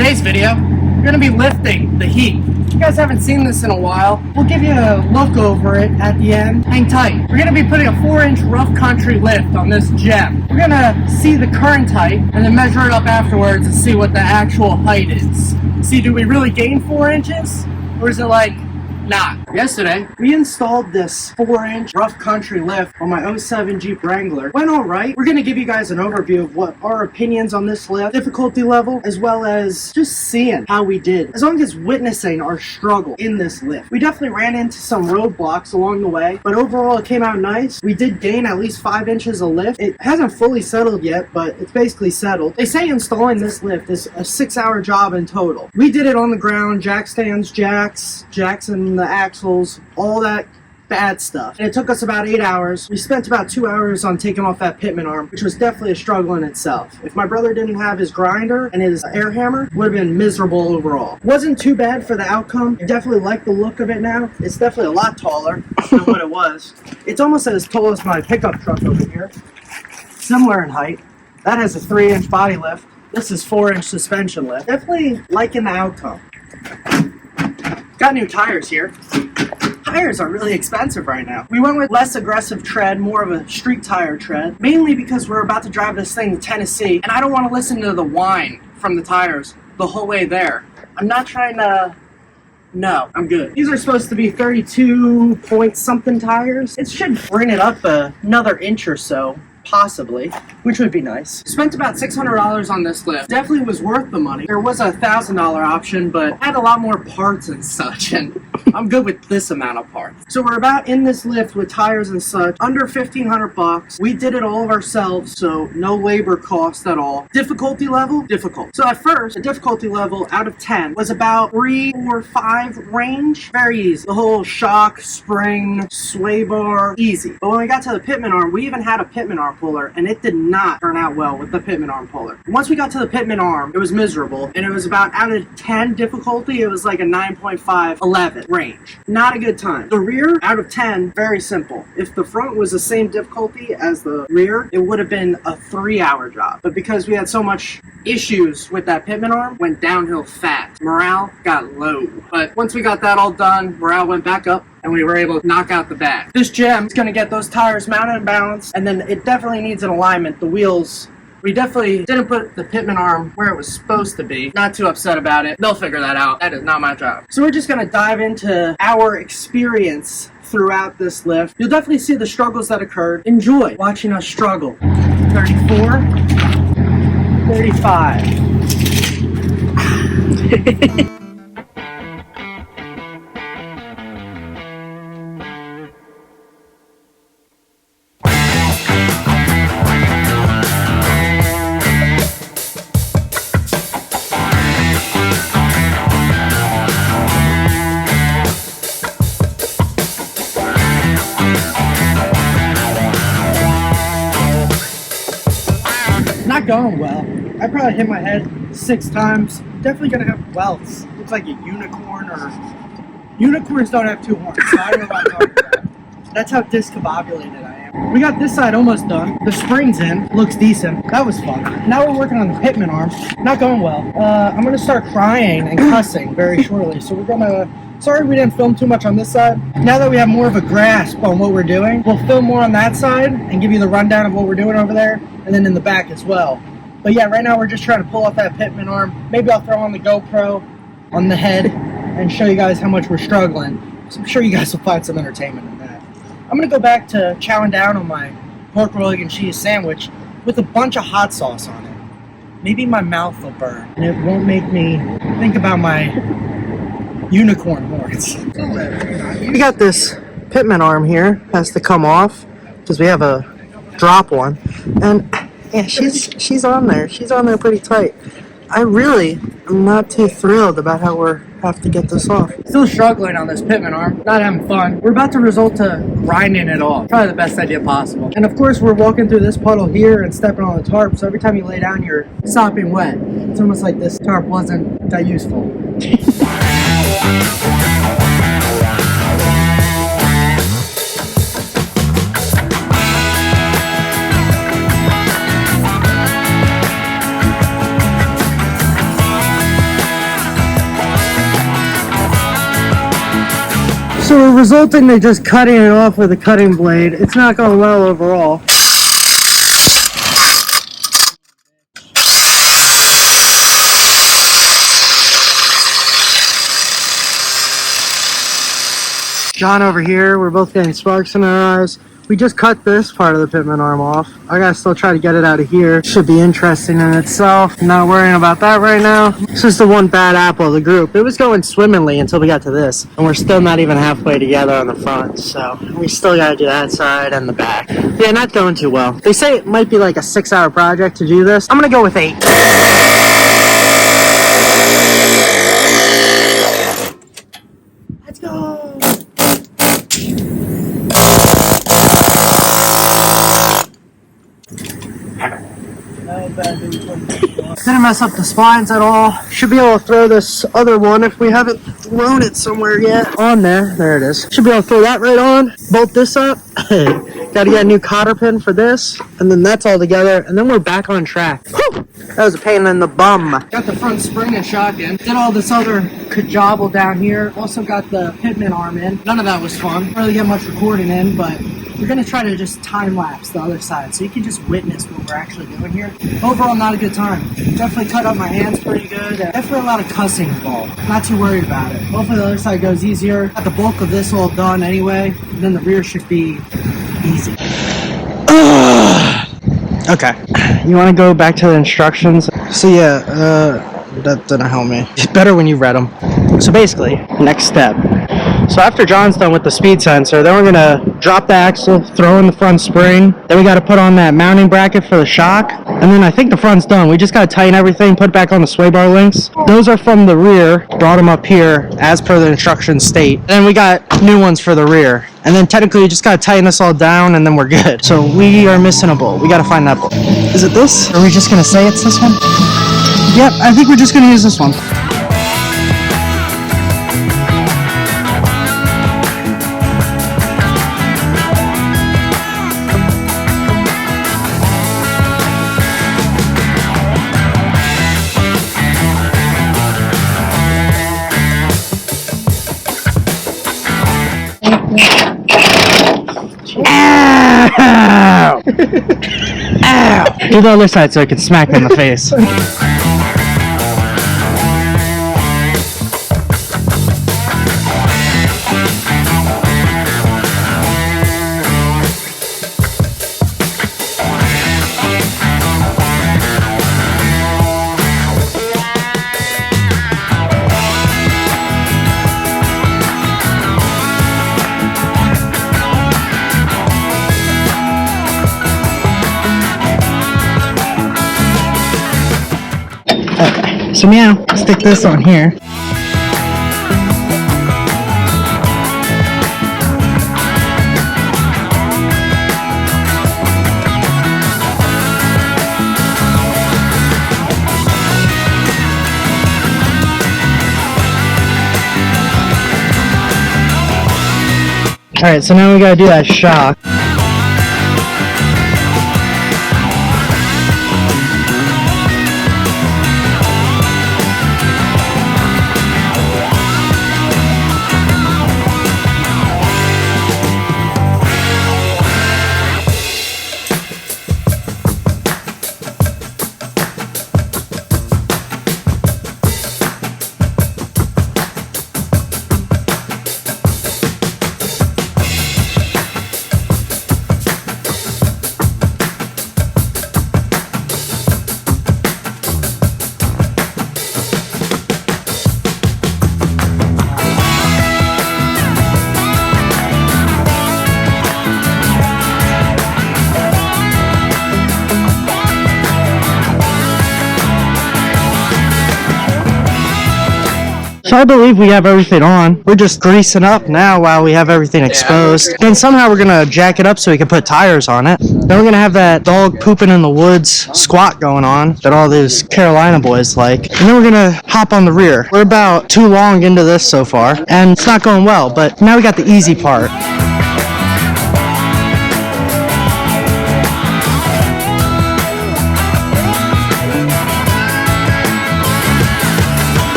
today's video, we're going to be lifting the heat. If you guys haven't seen this in a while, we'll give you a look over it at the end. Hang tight. We're going to be putting a 4-inch rough country lift on this gem. We're going to see the current height and then measure it up afterwards and see what the actual height is. See, do we really gain 4 inches? Or is it like, not? Yesterday, we installed this 4-inch rough country lift on my '07 Jeep Wrangler. Went all right. We're going to give you guys an overview of what our opinions on this lift, difficulty level, as well as just seeing how we did, as long as witnessing our struggle in this lift. We definitely ran into some roadblocks along the way, but overall it came out nice. We did gain at least 5 inches of lift. It hasn't fully settled yet, but it's basically settled. They say installing this lift is a 6-hour job in total. We did it on the ground, jack stands, jacks and the axles, all that bad stuff. And it took us about 8 hours. We spent about 2 hours on taking off that pitman arm, which was definitely a struggle in itself. If my brother didn't have his grinder and his air hammer, it would have been miserable overall. Wasn't too bad for the outcome. I definitely like the look of it now. It's definitely a lot taller than what it was. It's almost as tall as my pickup truck over here. Similar in height. That has a 3-inch body lift. This is 4-inch suspension lift. Definitely liking the outcome. Got new tires here. Tires are really expensive right now. We went with less aggressive tread, more of a street tire tread, mainly because we're about to drive this thing to Tennessee, and I don't want to listen to the whine from the tires the whole way there. I'm not trying to... No, I'm good. These are supposed to be 32 point something tires. It should bring it up another inch or so, possibly, which would be nice. Spent about $600 on this lift. Definitely was worth the money. There was a $1,000 option, but had a lot more parts and such, and I'm good with this amount of parts. So we're about in this lift with tires and such, under $1,500. We did it all of ourselves, so no labor cost at all. Difficulty level? Difficult. So at first, the difficulty level out of 10 was about 3 or 5 range. Very easy. The whole shock, spring, sway bar, easy. But when we got to the pitman arm, we even had a pitman arm puller, and it did not turn out well with the pitman arm puller. Once we got to the pitman arm, it was miserable, and it was about out of 10 difficulty, it was like a 9.5, 11 range. Not a good time. The rear, out of 10, very simple. If the front was the same difficulty as the rear, it would have been a 3-hour job. But because we had so much issues with that pitman arm, went downhill fast. Morale got low. But once we got that all done, morale went back up, and we were able to knock out the bag. This gem is going to get those tires mounted and balanced, and then it definitely needs an alignment. The wheels, we definitely didn't put the pitman arm where it was supposed to be. Not too upset about it. They'll figure that out. That is not my job. So we're just going to dive into our experience throughout this lift. You'll definitely see the struggles that occurred. Enjoy watching us struggle. 34, 35. Not going well. I probably hit my head 6 times. Definitely gonna have welts. Looks like a unicorn, or unicorns don't have 2 horns, so I don't know about talking about. That's how discombobulated I am. We got this side almost done. The spring's in. Looks decent. That was fun. Now we're working on the pitman arm. Not going well. I'm gonna start crying and cussing very shortly. So we're gonna... Sorry we didn't film too much on this side. Now that we have more of a grasp on what we're doing, we'll film more on that side and give you the rundown of what we're doing over there, and then in the back as well. But yeah, right now we're just trying to pull off that pitman arm. Maybe I'll throw on the GoPro on the head and show you guys how much we're struggling. So I'm sure you guys will find some entertainment in that. I'm gonna go back to chowing down on my pork roll and cheese sandwich with a bunch of hot sauce on it. Maybe my mouth will burn and it won't make me think about my unicorn horns. We got this pitman arm here, has to come off because we have a drop one, and yeah, she's on there. She's on there pretty tight. I really am not too thrilled about how we have to get this off. Still struggling on this pitman arm, not having fun. We're about to resort to grinding it off. Probably the best idea possible. And of course, we're walking through this puddle here and stepping on the tarp, so every time you lay down, you're sopping wet. It's almost like this tarp wasn't that useful. So we're resulting to just cutting it off with a cutting blade. It's not going well overall. John over here, we're both getting sparks in our eyes. We just cut this part of the pitman arm off. I gotta still try to get it out of here. Should be interesting in itself. I'm not worrying about that right now. This is the one bad apple of the group. It was going swimmingly until we got to this. And we're still not even halfway together on the front. So we still gotta do that side and the back. Yeah, not going too well. They say it might be like a 6-hour project to do this. I'm gonna go with 8. Let's go! Didn't mess up the splines at all. Should be able to throw this other one if we haven't thrown it somewhere yet. On there. There it is. Should be able to throw that right on. Bolt this up. Gotta get a new cotter pin for this. And then that's all together. And then we're back on track. Whew! That was a pain in the bum. Got the front spring and shock in. Did all this other kajabble down here. Also got the pitman arm in. None of that was fun. Didn't really get much recording in, but we're going to try to just time-lapse the other side so you can just witness what we're actually doing here. Overall, not a good time. Definitely cut up my hands pretty good. Definitely a lot of cussing involved. Not too worried about it. Hopefully the other side goes easier. Got the bulk of this all done anyway. And then the rear should be easy. Okay. You want to go back to the instructions? So yeah, that didn't help me. It's better when you read them. So basically, next step. So after John's done with the speed sensor, then we're gonna drop the axle, throw in the front spring. Then we gotta put on that mounting bracket for the shock. And then I think the front's done. We just gotta tighten everything, put back on the sway bar links. Those are from the rear. Brought them up here as per the instructions state. Then we got new ones for the rear. And then technically you just gotta tighten this all down and then we're good. So we are missing a bolt. We gotta find that bolt. Is it this? Are we just gonna say it's this one? Yep, I think we're just gonna use this one. Ow! Ow! Do the other side so I can smack me in the face. So meow, stick this on here. Alright, so now we gotta do that shock. So I believe we have everything on. We're just greasing up now while we have everything exposed. Then somehow we're gonna jack it up so we can put tires on it. Then we're gonna have that dog pooping in the woods squat going on that all those Carolina boys like. And then we're gonna hop on the rear. We're about too long into this so far, and it's not going well, but now we got the easy part.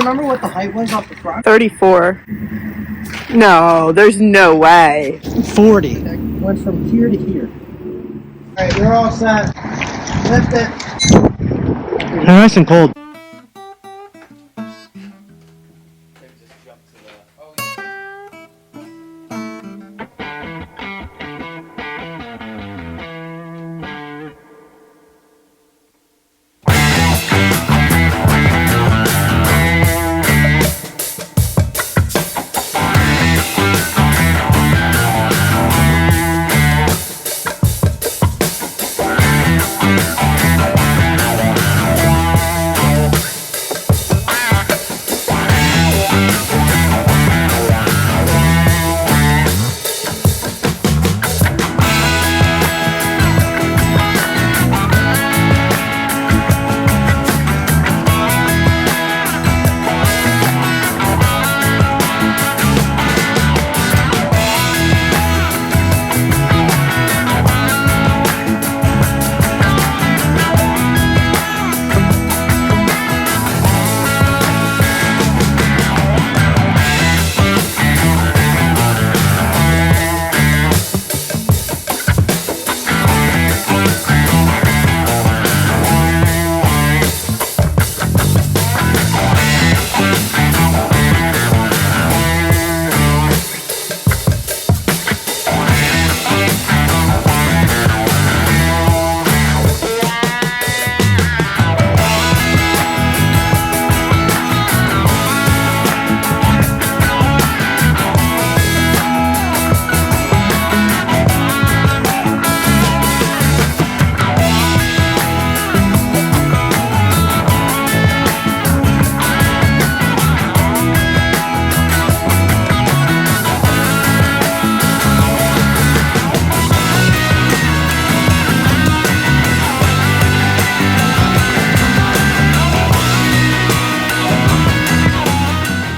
remember what the height was off the front? 34. No, there's no way. 40. It went from here to here. Alright, you're all set. Lift it. Nice and cold.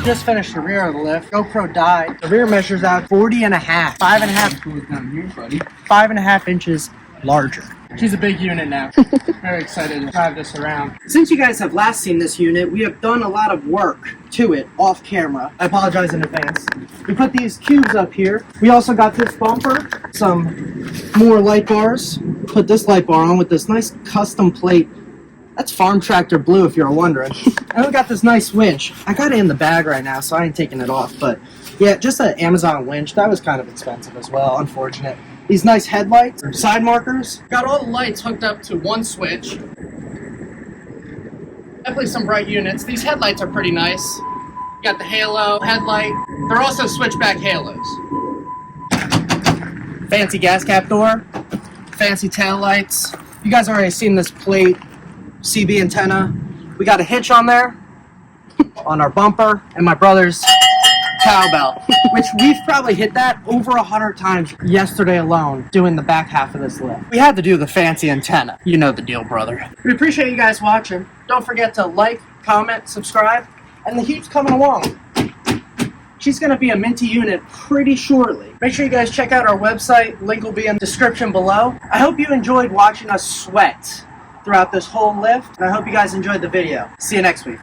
Just finished the rear of the lift. GoPro died. The rear measures out 40 and a half. 5.5 inches larger. She's a big unit now. Very excited to drive this around. Since you guys have last seen this unit, we have done a lot of work to it off camera. I apologize in advance. We put these cubes up here. We also got this bumper, some more light bars. Put this light bar on with this nice custom plate. That's Farm Tractor Blue, if you're wondering. And we got this nice winch. I got it in the bag right now, so I ain't taking it off. But yeah, just an Amazon winch. That was kind of expensive as well, unfortunate. These nice headlights, side markers. Got all the lights hooked up to one switch. Definitely some bright units. These headlights are pretty nice. You got the halo headlight. They're also switchback halos. Fancy gas cap door. Fancy tail lights. You guys already seen this plate. CB antenna. We got a hitch on there, on our bumper, and my brother's cowbell, which we've probably hit that over 100 times yesterday alone doing the back half of this lift. We had to do the fancy antenna. You know the deal, brother. We appreciate you guys watching. Don't forget to like, comment, subscribe, and the heat's coming along. She's going to be a minty unit pretty shortly. Make sure you guys check out our website. Link will be in the description below. I hope you enjoyed watching us sweat throughout this whole lift, and I hope you guys enjoyed the video. See you next week.